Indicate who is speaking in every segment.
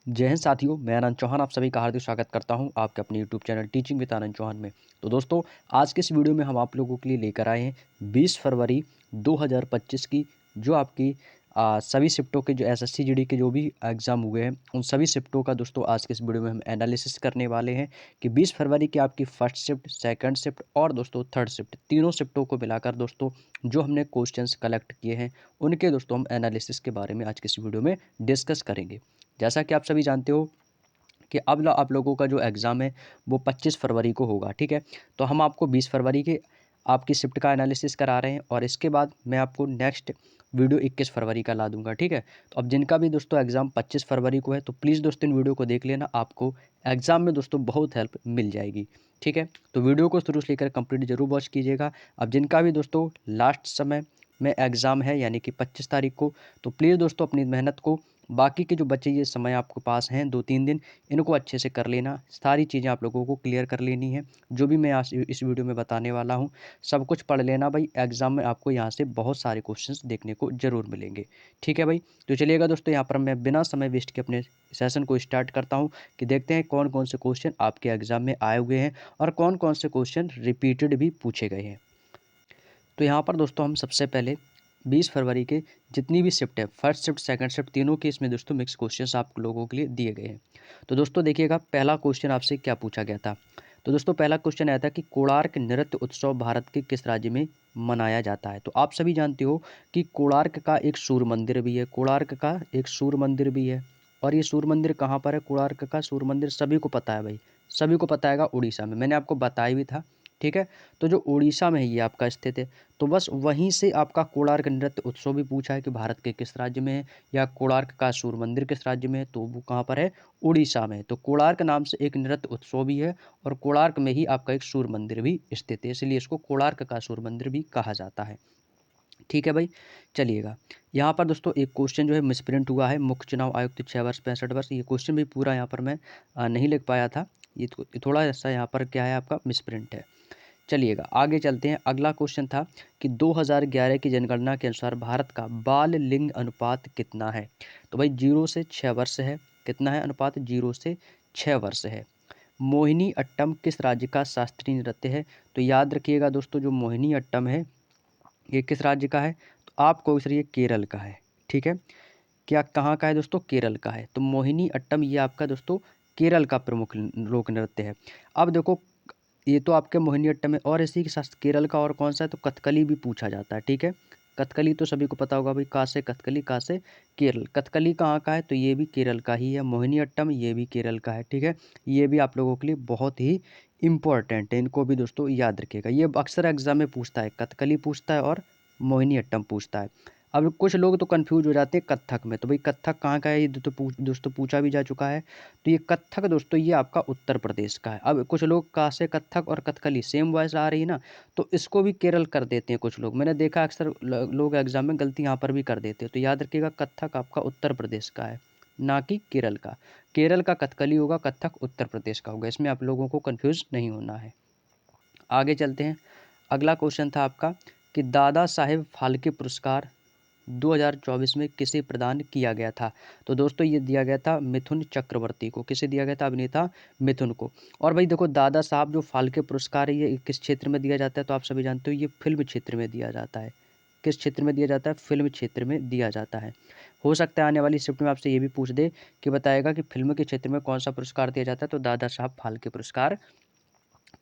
Speaker 1: जय हिंद साथियों, मैं आनंद चौहान आप सभी का हार्दिक स्वागत करता हूं आपके अपने यूट्यूब चैनल टीचिंग विद आनंद चौहान में। तो दोस्तों, आज के इस वीडियो में हम आप लोगों के लिए लेकर आए हैं 20 फरवरी 2025 की जो आपकी सभी शिफ्टों के जो एसएससी जीडी के जो भी एग्ज़ाम हुए हैं उन सभी शिफ्टों का दोस्तों आज के इस वीडियो में हम एनालिसिस करने वाले हैं कि 20 फरवरी की आपकी फर्स्ट शिफ्ट, सेकंड शिफ्ट और दोस्तों थर्ड शिफ्ट, तीनों शिफ्टों को मिलाकर दोस्तों जो हमने क्वेश्चंस कलेक्ट किए हैं उनके दोस्तों हम एनालिसिस के बारे में आज के इस वीडियो में डिस्कस करेंगे। जैसा कि आप सभी जानते हो कि अब आप लोगों का जो एग्ज़ाम है वो 25 फरवरी को होगा, ठीक है। तो हम आपको 20 फरवरी के आपकी शिफ्ट का एनालिसिस करा रहे हैं और इसके बाद मैं आपको नेक्स्ट वीडियो 21 फरवरी का ला दूंगा, ठीक है। तो अब जिनका भी दोस्तों एग्ज़ाम 25 फरवरी को है तो प्लीज़ दोस्तों इन वीडियो को देख लेना, आपको एग्ज़ाम में दोस्तों बहुत हेल्प मिल जाएगी, ठीक है। तो वीडियो को शुरू से लेकर कंप्लीट जरूर वॉच कीजिएगा। अब जिनका भी दोस्तों लास्ट समय में एग्ज़ाम है यानी कि 25 तारीख को, तो प्लीज़ दोस्तों अपनी मेहनत को बाकी के जो बचे ये समय आपके पास हैं 2-3 दिन, इनको अच्छे से कर लेना। सारी चीज़ें आप लोगों को क्लियर कर लेनी है। जो भी मैं आज इस वीडियो में बताने वाला हूँ सब कुछ पढ़ लेना भाई, एग्ज़ाम में आपको यहाँ से बहुत सारे क्वेश्चंस देखने को ज़रूर मिलेंगे, ठीक है भाई। तो चलिएगा दोस्तों, यहाँ पर मैं बिना समय वेस्ट के अपने सेशन को स्टार्ट करता हूँ कि देखते हैं कौन कौन से क्वेश्चन आपके एग्ज़ाम में आए हुए हैं और कौन कौन से क्वेश्चन रिपीटेड भी पूछे गए हैं। तो यहाँ पर दोस्तों हम सबसे पहले 20 फरवरी के जितनी भी शिफ्ट है, फर्स्ट शिफ्ट सेकंड शिफ्ट तीनों के इसमें दोस्तों मिक्स क्वेश्चंस आप लोगों के लिए दिए गए हैं। तो दोस्तों देखिएगा पहला क्वेश्चन आपसे क्या पूछा गया था। तो दोस्तों पहला क्वेश्चन आया था कि कोणार्क नृत्य उत्सव भारत के किस राज्य में मनाया जाता है। तो आप सभी जानते हो कि कोणार्क का एक सूर्य मंदिर भी है, कोणार्क का एक सूर्य मंदिर भी है। और ये सूर्य मंदिर कहाँ पर है? कोणार्क का सूर्य मंदिर सभी को पता है भाई, सभी को पता है उड़ीसा में, मैंने आपको बताया भी था, ठीक है। तो जो उड़ीसा में है ये आपका स्थित है। तो बस वहीं से आपका कोणार्क नृत्य उत्सव भी पूछा है कि भारत के किस राज्य में है, या कोणार्क का सूर्य मंदिर किस राज्य में है, तो वो कहाँ पर है? उड़ीसा में। तो कोणार्क नाम से एक नृत्य उत्सव भी है और कोणार्क में ही आपका एक सूर्य मंदिर भी स्थित है, इसलिए इसको कोणार्क का सूर्य मंदिर भी कहा जाता है, ठीक है भाई। चलिएगा यहाँ पर दोस्तों एक क्वेश्चन जो है मिसप्रिंट हुआ है, मुख्य चुनाव आयुक्त 6 वर्ष 65 वर्ष, ये क्वेश्चन भी पूरा यहाँ पर मैं नहीं लिख पाया था, ये थोड़ा सा यहाँ पर क्या है आपका मिसप्रिंट है। चलिएगा आगे चलते हैं। अगला क्वेश्चन था कि 2011 की जनगणना के अनुसार भारत का बाल लिंग अनुपात कितना है। तो भाई 0 से 6 वर्ष है। कितना है अनुपात? 0 से 6 वर्ष है। मोहिनी अट्टम किस राज्य का शास्त्रीय नृत्य है? तो याद रखिएगा दोस्तों, जो मोहिनी अट्टम है ये किस राज्य का है? तो आपको सर ये केरल का है, ठीक है। क्या कहाँ का है दोस्तों? केरल का है। तो मोहिनी अट्टम ये आपका दोस्तों केरल का प्रमुख लोक नृत्य है। अब देखो ये तो आपके मोहिनीअट्टम है और इसी के साथ केरल का और कौन सा है? तो कथकली भी पूछा जाता है, ठीक है। कथकली तो सभी को पता होगा भाई, कहाँ से कथकली, कहाँ से? केरल। कथकली कहाँ का है? तो ये भी केरल का ही है। मोहिनीअट्टम ये भी केरल का है, ठीक है। ये भी आप लोगों के लिए बहुत ही इंपॉर्टेंट है, इनको भी दोस्तों याद रखिएगा। ये अक्सर एग्जाम में पूछता है, कथकली पूछता है और मोहिनीअट्टम पूछता है। अब कुछ लोग तो कंफ्यूज हो जाते हैं कत्थक में, तो भाई कत्थक कहाँ का है? ये दोस्तों पूछा भी जा चुका है। तो ये कत्थक दोस्तों ये आपका उत्तर प्रदेश का है। अब कुछ लोग कहाँ से कत्थक और कथकली सेम वॉइस आ रही है ना, तो इसको भी केरल कर देते हैं कुछ लोग, मैंने देखा अक्सर लोग एग्जाम में गलती यहाँ पर भी कर देते हैं। तो याद रखिएगा कत्थक आपका उत्तर प्रदेश का है, ना कि केरल का। केरल का कथकली होगा, कत्थक उत्तर प्रदेश का होगा, इसमें आप लोगों को कन्फ्यूज नहीं होना है। आगे चलते हैं। अगला क्वेश्चन था आपका कि दादा साहेब फाल्के पुरस्कार 2024 में किसे प्रदान किया गया था। तो दोस्तों ये दिया गया था मिथुन चक्रवर्ती को। किसे दिया गया था? अभिनेता मिथुन को। और भाई देखो दादा साहब जो फाल्के पुरस्कार है ये किस क्षेत्र में दिया जाता है? तो आप सभी जानते हो ये फिल्म क्षेत्र में दिया जाता है। किस क्षेत्र में दिया जाता है? फिल्म क्षेत्र में दिया जाता है। हो सकता है आने वाली शिफ्ट में आपसे ये भी पूछ दे कि बताएगा कि फिल्म के क्षेत्र में कौन सा पुरस्कार दिया जाता है। तो दादा साहब फाल्के पुरस्कार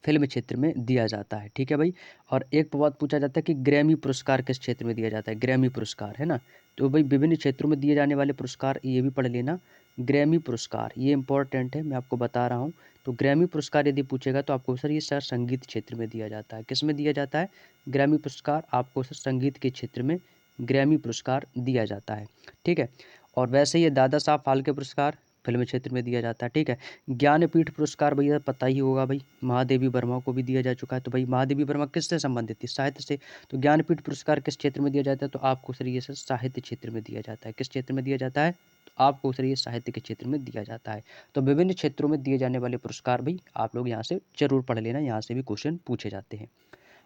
Speaker 1: फिल्म क्षेत्र में दिया जाता है, ठीक है भाई। और एक बात पूछा जाता है कि ग्रैमी पुरस्कार किस क्षेत्र में दिया जाता है? ग्रैमी पुरस्कार है ना। तो भाई विभिन्न क्षेत्रों में दिए जाने वाले पुरस्कार ये भी पढ़ लेना। ग्रैमी पुरस्कार ये इंपॉर्टेंट है, मैं आपको बता रहा हूँ। तो ग्रैमी पुरस्कार यदि पूछेगा तो आपको सर ये सर संगीत क्षेत्र में दिया जाता है। किस में दिया जाता है? ग्रैमी पुरस्कार आपको सर संगीत के क्षेत्र में ग्रैमी पुरस्कार दिया जाता है, ठीक है। और वैसे ये दादा साहब फाल्के पुरस्कार फिल्म क्षेत्र में दिया जाता है, ठीक है। ज्ञानपीठ पुरस्कार भैया पता ही होगा भाई, महादेवी वर्मा को भी दिया जा चुका है। तो भाई महादेवी वर्मा किससे संबंधित थी? साहित्य से। तो ज्ञानपीठ पुरस्कार किस क्षेत्र में दिया जाता है? तो आपको सर ये सर साहित्य क्षेत्र में दिया जाता है। किस क्षेत्र में दिया जाता है? तो आपको सर ये साहित्य के क्षेत्र में दिया जाता है। तो विभिन्न क्षेत्रों में दिए जाने वाले पुरस्कार भाई आप लोग यहाँ से जरूर पढ़ लेना, यहाँ से भी क्वेश्चन पूछे जाते हैं।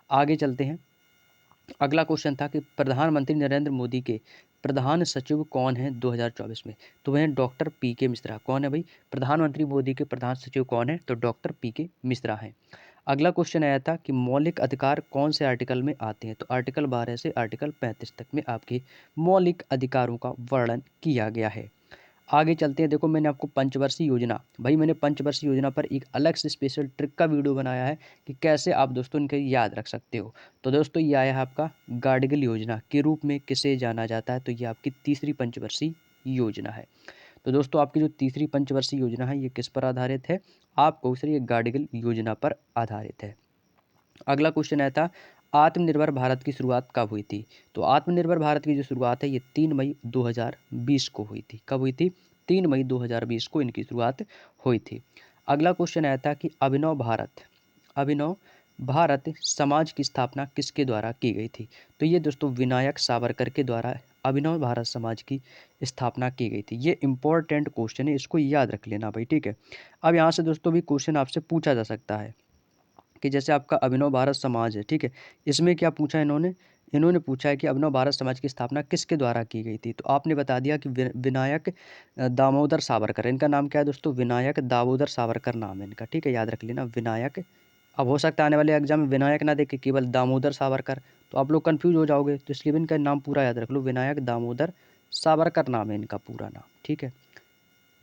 Speaker 1: आगे चलते हैं। अगला क्वेश्चन था कि प्रधानमंत्री नरेंद्र मोदी के प्रधान सचिव कौन है 2024 में? तो वह हैं डॉक्टर पी के मिश्रा। कौन है भाई? प्रधानमंत्री मोदी के प्रधान सचिव कौन है? तो डॉक्टर पी के मिश्रा हैं। अगला क्वेश्चन आया था कि मौलिक अधिकार कौन से आर्टिकल में आते हैं? तो आर्टिकल 12 से आर्टिकल 35 तक में आपके मौलिक अधिकारों का वर्णन किया गया है। आगे चलते हैं। देखो, मैंने आपको पंचवर्षीय योजना, भाई मैंने पंचवर्षीय योजना पर एक अलग से स्पेशल ट्रिक का वीडियो बनाया है कि कैसे आप दोस्तों इनके याद रख सकते हो। तो दोस्तों, ये आया है आपका गाडगिल योजना के रूप में किसे जाना जाता है? तो ये आपकी तीसरी पंचवर्षीय योजना है। तो दोस्तों, आपकी जो तीसरी पंचवर्षीय योजना है ये किस पर आधारित है? आपको सर ये गाडगिल योजना पर आधारित है। अगला क्वेश्चन आया था आत्मनिर्भर भारत की शुरुआत कब हुई थी? तो आत्मनिर्भर भारत की जो शुरुआत है ये 3 मई 2020 को हुई थी। कब हुई थी? 3 मई 2020 को इनकी शुरुआत हुई थी। अगला क्वेश्चन आया था कि अभिनव भारत समाज की स्थापना किसके द्वारा की गई थी? तो ये दोस्तों विनायक सावरकर के द्वारा अभिनव भारत समाज की स्थापना की गई थी। ये इंपॉर्टेंट क्वेश्चन है, इसको याद रख लेना भाई, ठीक है। अब यहाँ से दोस्तों भी क्वेश्चन आपसे पूछा जा सकता है कि जैसे आपका अभिनव भारत समाज है, ठीक है, इसमें क्या पूछा है इन्होंने? इन्होंने पूछा है कि अभिनव भारत समाज की स्थापना किसके द्वारा की गई थी? तो आपने बता दिया कि विनायक दामोदर सावरकर। इनका नाम क्या है दोस्तों? विनायक दामोदर सावरकर नाम है इनका, ठीक है, याद रख लेना विनायक। अब हो सकता है आने वाले एग्जाम में विनायक ना देखे, केवल दामोदर सावरकर, तो आप लोग कंफ्यूज हो जाओगे, तो इसलिए इनका नाम पूरा याद रख लो, विनायक दामोदर सावरकर नाम है इनका पूरा नाम, ठीक है,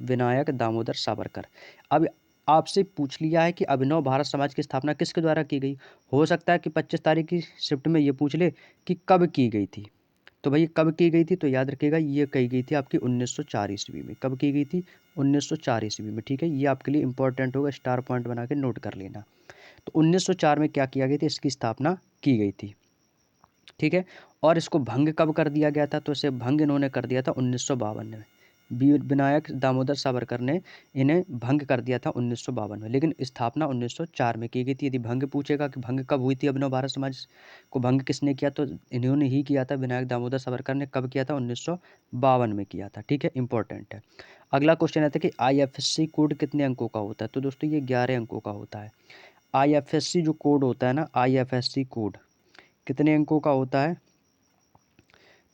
Speaker 1: विनायक दामोदर सावरकर। अब आपसे पूछ लिया है कि अभिनव भारत समाज की स्थापना किसके द्वारा की गई। हो सकता है कि 25 तारीख की शिफ्ट में ये पूछ ले कि कब की गई थी। तो भाई कब की गई थी? तो याद रखिएगा ये कही गई थी आपकी 1904 ईस्वी में। कब की गई थी? 1904 ईस्वी में, ठीक है। ये आपके लिए इंपॉर्टेंट होगा, स्टार पॉइंट बना के नोट कर लेना। तो 1904 में क्या किया गया था? इसकी स्थापना की गई थी, ठीक है। और इसको भंग कब कर दिया गया था? तो इसे भंग इन्होंने कर दिया था 1952 में। विनायक दामोदर सावरकर ने इन्हें भंग कर दिया था 1952 में, लेकिन स्थापना 1904 में की गई थी। यदि भंग पूछेगा कि भंग कब हुई थी अभिनव भारत समाज को भंग किसने किया, तो इन्होंने ही किया था, विनायक दामोदर सावरकर ने। कब किया था? 1952 में किया था, ठीक है, इंपॉर्टेंट है। अगला क्वेश्चन आता है कि IFSC कोड कितने अंकों का होता है? तो दोस्तों ये 11 अंकों का होता है। IFSC जो कोड होता है ना, IFSC कोड कितने अंकों का होता है?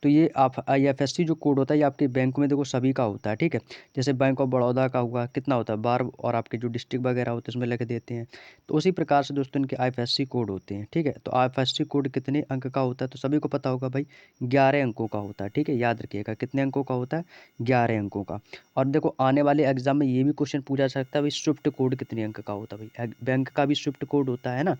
Speaker 1: तो ये आप IFSC जो कोड होता है ये आपके बैंक में देखो सभी का होता है, ठीक है। जैसे बैंक ऑफ बड़ौदा का हुआ कितना होता है 12, और आपके जो डिस्ट्रिक्ट वगैरह होते हैं उसमें लिख देते हैं। तो उसी प्रकार से दोस्तों इनके IFSC कोड होते हैं, ठीक है। तो IFSC कोड कितने अंक का होता है? तो सभी को पता होगा भाई, 11 अंकों का होता है, ठीक है। याद रखिएगा कितने अंकों का होता है? 11 अंकों का। और देखो आने वाले एग्जाम में ये भी क्वेश्चन पूछा जा सकता है भाई, स्विफ्ट कोड कितने अंक का होता है? भाई बैंक का भी स्विफ्ट कोड होता है ना।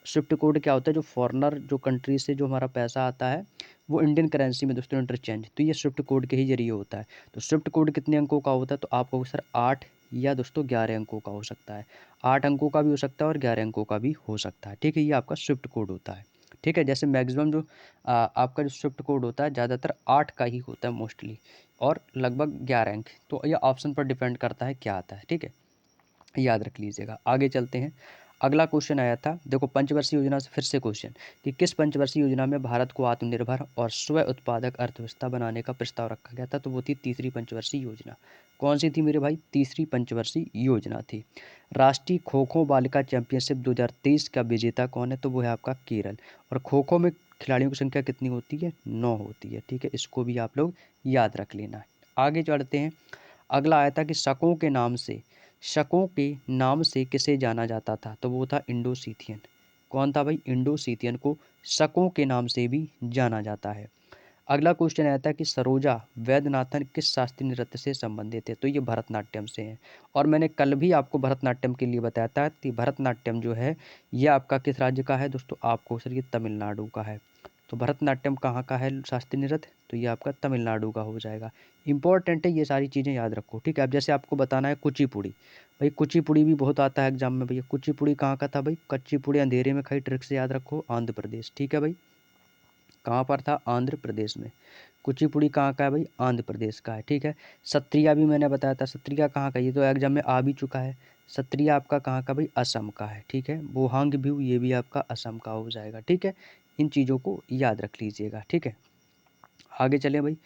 Speaker 1: स्विफ्ट कोड क्या होता है? जो फॉरेनर जो कंट्री से जो हमारा पैसा आता है वो इंडियन करेंसी में दोस्तों इंटरचेंज, तो ये स्विफ्ट कोड के ही जरिए होता है। तो स्विफ्ट कोड कितने अंकों का होता है? तो आप कहोगे सर 8 या दोस्तों 11 अंकों का हो सकता है। 8 अंकों का भी हो सकता है और 11 अंकों का भी हो सकता है, ठीक है। ये आपका स्विफ्ट कोड होता है, ठीक है। जैसे मैक्सिमम जो आपका जो स्विफ्ट कोड होता है ज़्यादातर 8 का ही होता है मोस्टली, और लगभग 11 अंक। तो ये ऑप्शन पर डिपेंड करता है क्या आता है, ठीक है, याद रख लीजिएगा। आगे चलते हैं। अगला क्वेश्चन आया था, देखो पंचवर्षीय योजना से फिर से क्वेश्चन कि किस पंचवर्षीय योजना में भारत को आत्मनिर्भर और स्व उत्पादक अर्थव्यवस्था बनाने का प्रस्ताव रखा गया था? तो वो थी तीसरी पंचवर्षीय योजना। कौन सी थी मेरे भाई? तीसरी पंचवर्षीय योजना थी। राष्ट्रीय खो खो बालिका चैंपियनशिप 2023 का विजेता कौन है? तो वो है आपका केरल। और खो खो में खिलाड़ियों की संख्या कितनी होती है? 9 होती है, ठीक है। इसको भी आप लोग याद रख लेना। आगे चढ़ते हैं। अगला आया था कि शकों के नाम से किसे जाना जाता था? तो वो था इंडो सीथियन। कौन था भाई? इंडो सीथियन को शकों के नाम से भी जाना जाता है। अगला क्वेश्चन आया था कि सरोजा वैद्यनाथन किस शास्त्रीय नृत्य से संबंधित है? तो ये भरतनाट्यम से हैं। और मैंने कल भी आपको भरतनाट्यम के लिए बताया था कि भरतनाट्यम जो है ये आपका किस राज्य का है दोस्तों? आपको सर ये तमिलनाडु का है। तो भरतनाट्यम कहाँ का है शास्त्रीय नृत्य? तो ये आपका तमिलनाडु का हो जाएगा। इंपॉर्टेंट है, ये सारी चीज़ें याद रखो, ठीक है। अब जैसे आपको बताना है कुचिपुड़ी, भाई कुचिपुड़ी भी बहुत आता है एग्जाम में भैया। कुचिपुड़ी कहाँ का था भाई? कुचिपुड़ी अंधेरे में खाई ट्रिक से याद रखो, आंध्र प्रदेश, ठीक है भाई। कहाँ पर था? आंध्र प्रदेश में। कुचिपुड़ी कहाँ का है भाई? आंध्र प्रदेश का है, ठीक है। सत्रिया भी मैंने बताया था, सत्रिया कहाँ का? ये तो एग्जाम में आ भी चुका है। सत्रिया आपका कहाँ का भाई? असम का है, ठीक है। बोहांग व्यू ये भी आपका असम का हो जाएगा, ठीक है। इन चीज़ों को याद रख लीजिएगा, ठीक है। आगे चलें भाई।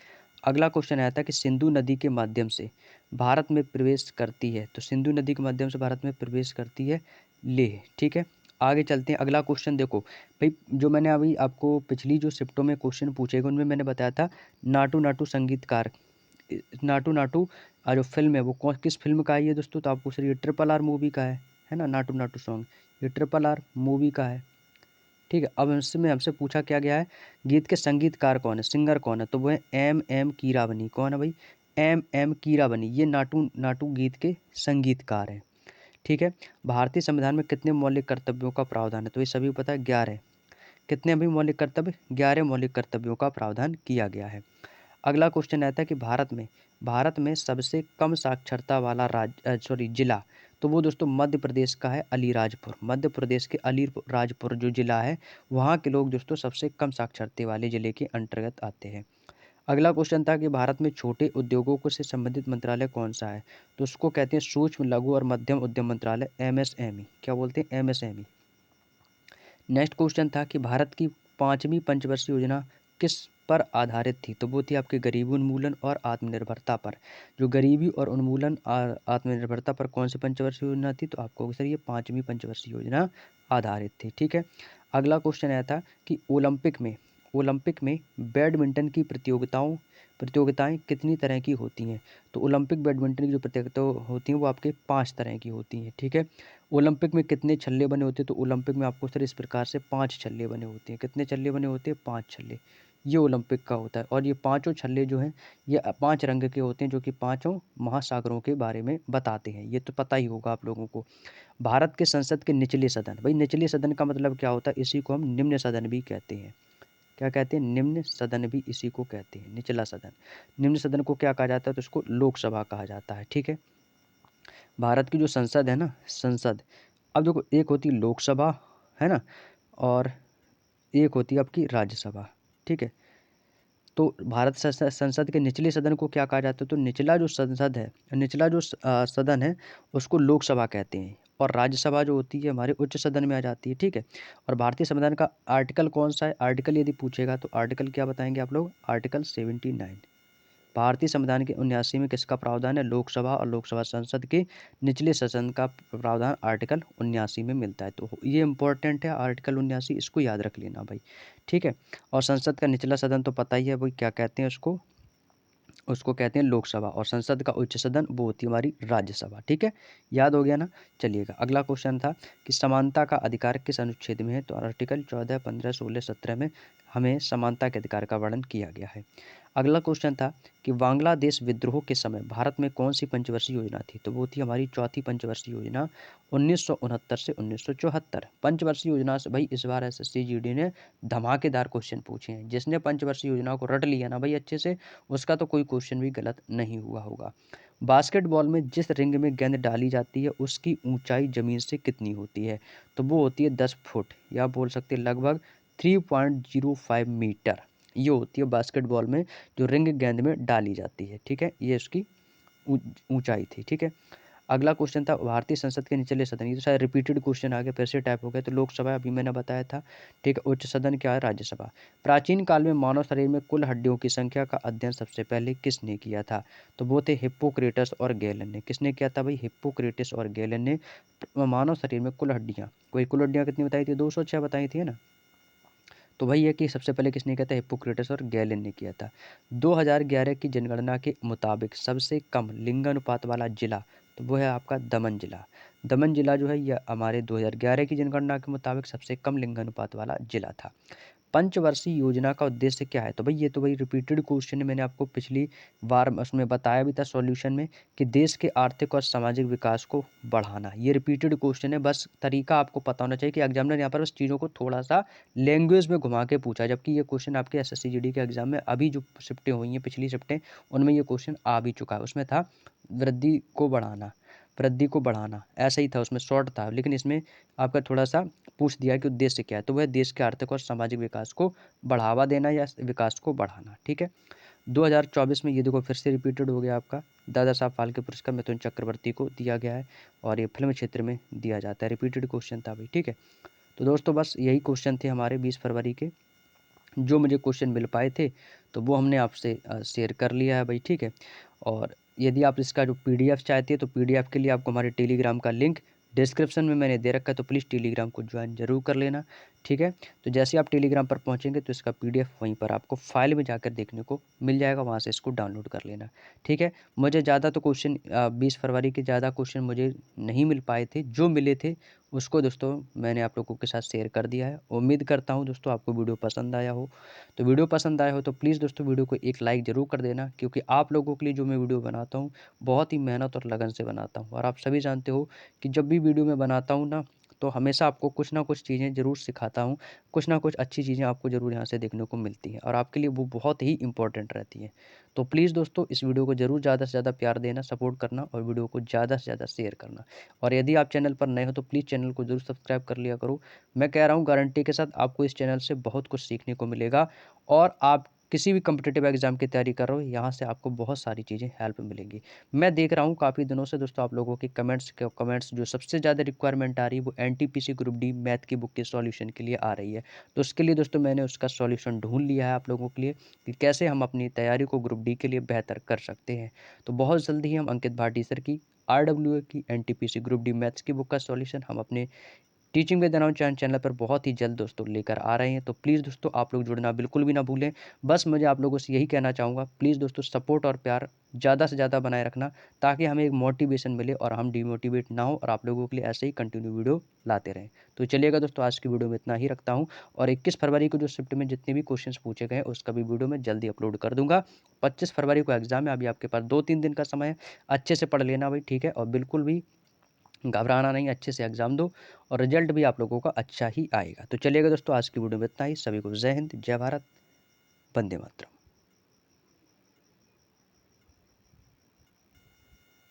Speaker 1: अगला क्वेश्चन आया था कि सिंधु नदी के माध्यम से भारत में प्रवेश करती है, तो सिंधु नदी के माध्यम से भारत में प्रवेश करती है लेह, ठीक है। आगे चलते हैं। अगला क्वेश्चन देखो भाई, जो मैंने अभी आपको पिछली जो शिफ्टों में क्वेश्चन पूछे गए उनमें मैंने बताया था नाटू नाटू संगीतकार, नाटू नाटू जो फिल्म है वो कौन किस फिल्म का है ये दोस्तों, तो आपको सर ये RRR मूवी का है ना, नाटू नाटू सॉन्ग ये RRR मूवी का है। ठीक है, अब इसमें हमसे पूछा क्या गया है, गीत के संगीतकार कौन है, सिंगर कौन है, तो वो है M कीरावनी। कौन है भाई, M कीरावनी, ये नाटू नाटू गीत के संगीतकार हैं। ठीक है, भारतीय संविधान में कितने मौलिक कर्तव्यों का प्रावधान है, तो ये सभी को पता है 11। कितने अभी मौलिक कर्तव्य, 11 मौलिक कर्तव्यों का प्रावधान किया गया है। अगला क्वेश्चन आता है कि भारत में सबसे कम साक्षरता वाला जिला, तो वो दोस्तों मध्य प्रदेश का है अलीराजपुर। मध्य प्रदेश के अलीराजपुर जो जिला है वहाँ के लोग दोस्तों सबसे कम साक्षरता वाले जिले के अंतर्गत आते हैं। अगला क्वेश्चन था कि भारत में छोटे उद्योगों को से संबंधित मंत्रालय कौन सा है, तो उसको कहते हैं सूक्ष्म लघु और मध्यम उद्यम मंत्रालय, MSME। क्या बोलते हैं, MSME। नेक्स्ट क्वेश्चन था कि भारत की 5वीं पंचवर्षीय योजना किस पर आधारित थी, तो वो थी आपके गरीबी उन्मूलन और आत्मनिर्भरता पर। जो गरीबी और उन्मूलन और आत्मनिर्भरता पर कौन सी पंचवर्षीय योजना थी, तो आपको सर ये 5वीं पंचवर्षीय योजना आधारित थी। ठीक है, अगला क्वेश्चन आया था कि ओलंपिक में बैडमिंटन की प्रतियोगिताएं कितनी तरह की होती हैं, तो ओलंपिक बैडमिंटन की जो प्रतियोगिता होती हैं वो आपके 5 तरह की होती हैं। ठीक है, ओलंपिक में कितने छल्ले बने होते हैं, तो ओलंपिक में आपको सर इस प्रकार से 5 छल्ले बने होते हैं। कितने छल्ले बने होते हैं, 5 छल्ले, ये ओलंपिक का होता है। और ये पांचों छल्ले जो हैं ये 5 रंग के होते हैं, जो कि पांचों महासागरों के बारे में बताते हैं। ये तो पता ही होगा आप लोगों को। भारत के संसद के निचले सदन, भाई निचले सदन का मतलब क्या होता है, इसी को हम निम्न सदन भी कहते हैं। क्या कहते हैं, निम्न सदन भी इसी को कहते हैं, निचला सदन। निम्न सदन को क्या कहा जाता है, तो इसको लोकसभा कहा जाता है। ठीक है, भारत की जो संसद है ना, संसद, अब देखो एक होती है लोकसभा, है ना, और एक होती है आपकी राज्यसभा। ठीक है, तो भारत संसद के निचले सदन को क्या कहा जाता है, तो निचला जो संसद है, निचला जो सदन है उसको लोकसभा कहते हैं, और राज्यसभा जो होती है हमारे उच्च सदन में आ जाती है। ठीक है, और भारतीय संविधान का आर्टिकल कौन सा है, आर्टिकल यदि पूछेगा तो आर्टिकल क्या बताएंगे आप लोग, आर्टिकल 79। भारतीय संविधान के 79 में किसका प्रावधान है, लोकसभा और लोकसभा संसद के निचले सदन का प्रावधान आर्टिकल 79 में मिलता है। तो ये इंपॉर्टेंट है आर्टिकल 79, इसको याद रख लेना भाई। ठीक है, और संसद का निचला सदन तो पता ही है भाई क्या कहते हैं उसको, उसको कहते हैं लोकसभा, और संसद का उच्च सदन वो होती है हमारी राज्यसभा। ठीक है, याद हो गया ना। चलिएगा, अगला क्वेश्चन था कि समानता का अधिकार किस अनुच्छेद में है, तो आर्टिकल 14, 15, 16, 17 में हमें समानता के अधिकार का वर्णन किया गया है। अगला क्वेश्चन था कि बांग्लादेश विद्रोह के समय भारत में कौन सी पंचवर्षीय योजना थी, तो वो थी हमारी चौथी पंचवर्षीय योजना 1969 से 1974। पंचवर्षीय योजना से भाई इस बार SSC GD ने धमाकेदार क्वेश्चन पूछे हैं। जिसने पंचवर्षीय योजना को रट लिया ना भाई अच्छे से, उसका तो कोई क्वेश्चन भी गलत नहीं हुआ होगा। बास्केटबॉल में जिस रिंग में गेंद डाली जाती है उसकी ऊंचाई जमीन से कितनी होती है, तो वो होती है 10 फुट, या बोल सकते हैं लगभग 3.05 मीटर। ये होती है बास्केटबॉल में जो रिंग गेंद में डाली जाती है। ठीक है, ये उसकी ऊंचाई थी। ठीक है, अगला क्वेश्चन था भारतीय संसद के निचले सदन, ये तो शायद रिपीटेड क्वेश्चन आ गया, फिर से टाइप हो गया, तो लोकसभा अभी मैंने बताया था। ठीक है, उच्च सदन क्या है, राज्यसभा। प्राचीन काल में मानव शरीर में कुल हड्डियों की संख्या का अध्ययन सबसे पहले किसने किया था, तो वो थे हिप्पोक्रेटस और गैलन ने। किसने किया था भाई, हिप्पोक्रेटस और गैलन ने मानव शरीर में कुल हड्डियाँ, कोई कुल हड्डियाँ कितनी बताई थी, 206 बताई थी, है ना। तो वही है कि सबसे पहले किसने किया था, हिप्पोक्रेटस और गैलन ने किया था। 2011 की जनगणना के मुताबिक सबसे कम लिंगानुपात वाला जिला, तो वो है आपका दमन जिला। दमन जिला जो है यह हमारे 2011 की जनगणना के मुताबिक सबसे कम लिंगानुपात वाला जिला था। पंचवर्षीय योजना का उद्देश्य क्या है, तो भाई ये तो भाई रिपीटेड क्वेश्चन है, मैंने आपको पिछली बार उसमें बताया भी था सॉल्यूशन में कि देश के आर्थिक और सामाजिक विकास को बढ़ाना। ये रिपीटेड क्वेश्चन है, बस तरीका आपको पता होना चाहिए कि एग्जामिनर यहाँ पर बस चीज़ों को थोड़ा सा लैंग्वेज में घुमा के पूछा, जबकि ये क्वेश्चन आपके SSC GD के एग्जाम में अभी जो शिफ्टें हुई हैं पिछली शिफ्टें उनमें ये क्वेश्चन आ भी चुका है। उसमें था वृद्धि को बढ़ाना, वृद्धि को बढ़ाना ऐसा ही था, उसमें शॉर्ट था, लेकिन इसमें आपका थोड़ा सा पूछ दिया कि उद्देश्य क्या है, तो वह देश के आर्थिक और सामाजिक विकास को बढ़ावा देना या विकास को बढ़ाना। ठीक है, 2024 में ये देखो फिर से रिपीटेड हो गया आपका, दादा साहब फाल्के पुरस्कार मिथुन चक्रवर्ती को दिया गया है, और ये फिल्म क्षेत्र में दिया जाता है। रिपीटेड क्वेश्चन था भाई। ठीक है, तो दोस्तों बस यही क्वेश्चन थे हमारे 20 फरवरी के, जो मुझे क्वेश्चन मिल पाए थे तो वो हमने आपसे शेयर कर लिया है भाई। ठीक है, और यदि आप इसका जो PDF चाहते हैं तो PDF के लिए आपको हमारे टेलीग्राम का लिंक डिस्क्रिप्शन में मैंने दे रखा है, तो प्लीज़ टेलीग्राम को ज्वाइन ज़रूर कर लेना, ठीक है। तो जैसे ही आप टेलीग्राम पर पहुँचेंगे तो इसका पीडीएफ वहीं पर आपको फाइल में जाकर देखने को मिल जाएगा, वहाँ से इसको डाउनलोड कर लेना, ठीक है। मुझे ज़्यादा तो क्वेश्चन 20 फरवरी के ज़्यादा क्वेश्चन मुझे नहीं मिल पाए थे, जो मिले थे उसको दोस्तों मैंने आप लोगों के साथ शेयर कर दिया है। उम्मीद करता हूँ दोस्तों आपको वीडियो पसंद आया हो। तो वीडियो पसंद आया हो तो प्लीज़ दोस्तों वीडियो को एक लाइक ज़रूर कर देना, क्योंकि आप लोगों के लिए जो मैं वीडियो बनाता हूँ बहुत ही मेहनत और लगन से बनाता हूँ। और आप सभी जानते हो कि जब भी वीडियो मैं बनाता हूँ ना, तो हमेशा आपको कुछ ना कुछ चीज़ें ज़रूर सिखाता हूँ, कुछ ना कुछ अच्छी चीज़ें आपको ज़रूर यहाँ से देखने को मिलती हैं और आपके लिए वो बहुत ही इंपॉर्टेंट रहती हैं। तो प्लीज़ दोस्तों इस वीडियो को ज़रूर ज़्यादा से ज़्यादा प्यार देना, सपोर्ट करना और वीडियो को ज़्यादा से ज़्यादा शेयर करना। और यदि आप चैनल पर नए हो तो प्लीज़ चैनल को ज़रूर सब्सक्राइब कर लिया करो। मैं कह रहा हूँ गारंटी के साथ आपको इस चैनल से बहुत कुछ सीखने को मिलेगा और आप किसी भी कॉम्पिटिटिव एग्ज़ाम की तैयारी कर रहे हो, यहाँ से आपको बहुत सारी चीज़ें हेल्प मिलेंगी। मैं देख रहा हूँ काफ़ी दिनों से दोस्तों आप लोगों के कमेंट्स जो सबसे ज़्यादा रिक्वायरमेंट आ रही है वो एनटीपीसी ग्रुप डी मैथ की बुक के सॉल्यूशन के लिए आ रही है। तो उसके लिए दोस्तों मैंने उसका सॉल्यूशन ढूँढ लिया है आप लोगों के लिए कि कैसे हम अपनी तैयारी को ग्रुप डी के लिए बेहतर कर सकते हैं। तो बहुत जल्दी ही हम अंकित भाटी सर की आरडब्ल्यूए की एनटीपीसी ग्रुप डी मैथ्स की बुक का सॉल्यूशन हम अपने टीचिंग विद अनंत चैनल पर बहुत ही जल्द दोस्तों लेकर आ रहे हैं। तो प्लीज़ दोस्तों आप लोग जुड़ना बिल्कुल भी ना भूलें। बस मुझे आप लोगों से यही कहना चाहूँगा, प्लीज़ दोस्तों सपोर्ट और प्यार ज़्यादा से ज़्यादा बनाए रखना, ताकि हमें एक मोटिवेशन मिले और हम डिमोटिवेट ना हो और आप लोगों के लिए ऐसे ही कंटिन्यू वीडियो लाते रहें। तो चलिएगा दोस्तों आज की वीडियो में इतना ही रखता हूँ और 21 फरवरी को जो शिफ्ट में जितने भी क्वेश्चंस पूछे गए उसका भी वीडियो मैं जल्दी अपलोड कर दूँगा। 25 फरवरी को एग्ज़ाम है, अभी आपके पास 2-3 दिन का समय है। अच्छे से पढ़ लेना भाई, ठीक है? और बिल्कुल भी घबराना नहीं, अच्छे से एग्ज़ाम दो और रिजल्ट भी आप लोगों का अच्छा ही आएगा। तो चलिएगा दोस्तों आज की वीडियो में इतना ही। सभी को जय हिंद, जय भारत, वंदे मातरम।